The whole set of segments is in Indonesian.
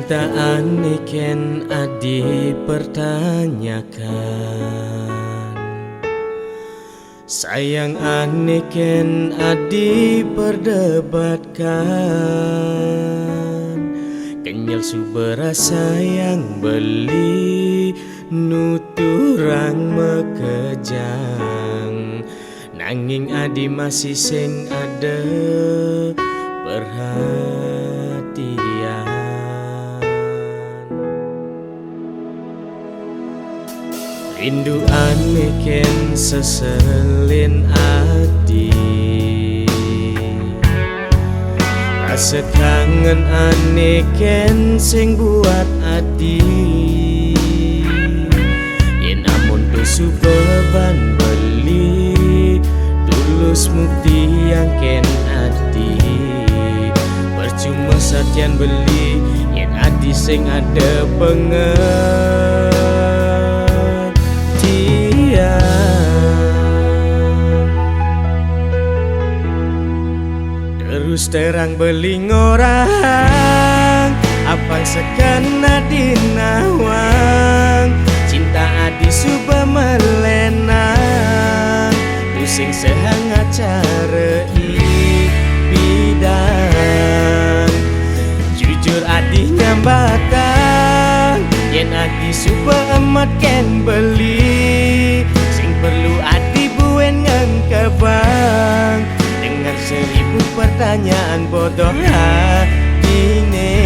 Cinta aneh ken adi pertanyakan, sayang aneh ken adi perdebatkan. Kenyal su berasa yang beli nuturang mekejang, nanging adi masih sing ada perhatian. Rindu aneh ken seselin adi, rasa kangen aneh ken sing buat adi. Yen amun tusu beban beli tulus mukti yang ken adi, percuma satian beli yen adi sing ada pengertian. Terus terang beling orang apa sekena dinawang, cinta adi suba melenang, pusing sehangat cara bidang. Jujur adi nyambatan yen adi suba emat ken beli, sing perlu adi buen ngengkebang. Dengan 1000 pertanyaan bodoh hatine.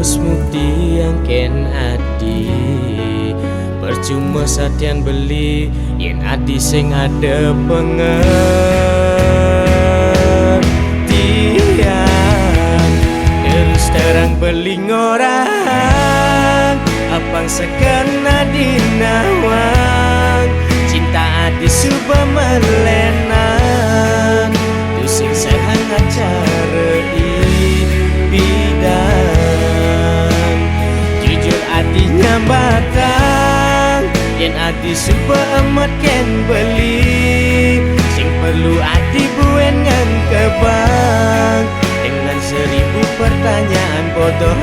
Mukti yang ken adi, percuma satian beli yen adi sing ada pengertian. Terus terang beling orang apang sekena dinawang, cinta adi suba melenang, tusing sehangat cara bidang. Nyambatan yen adi suba emat ken beli, sing perlu adi buen ngengkebang. Dengan 1000 pertanyaan bodoh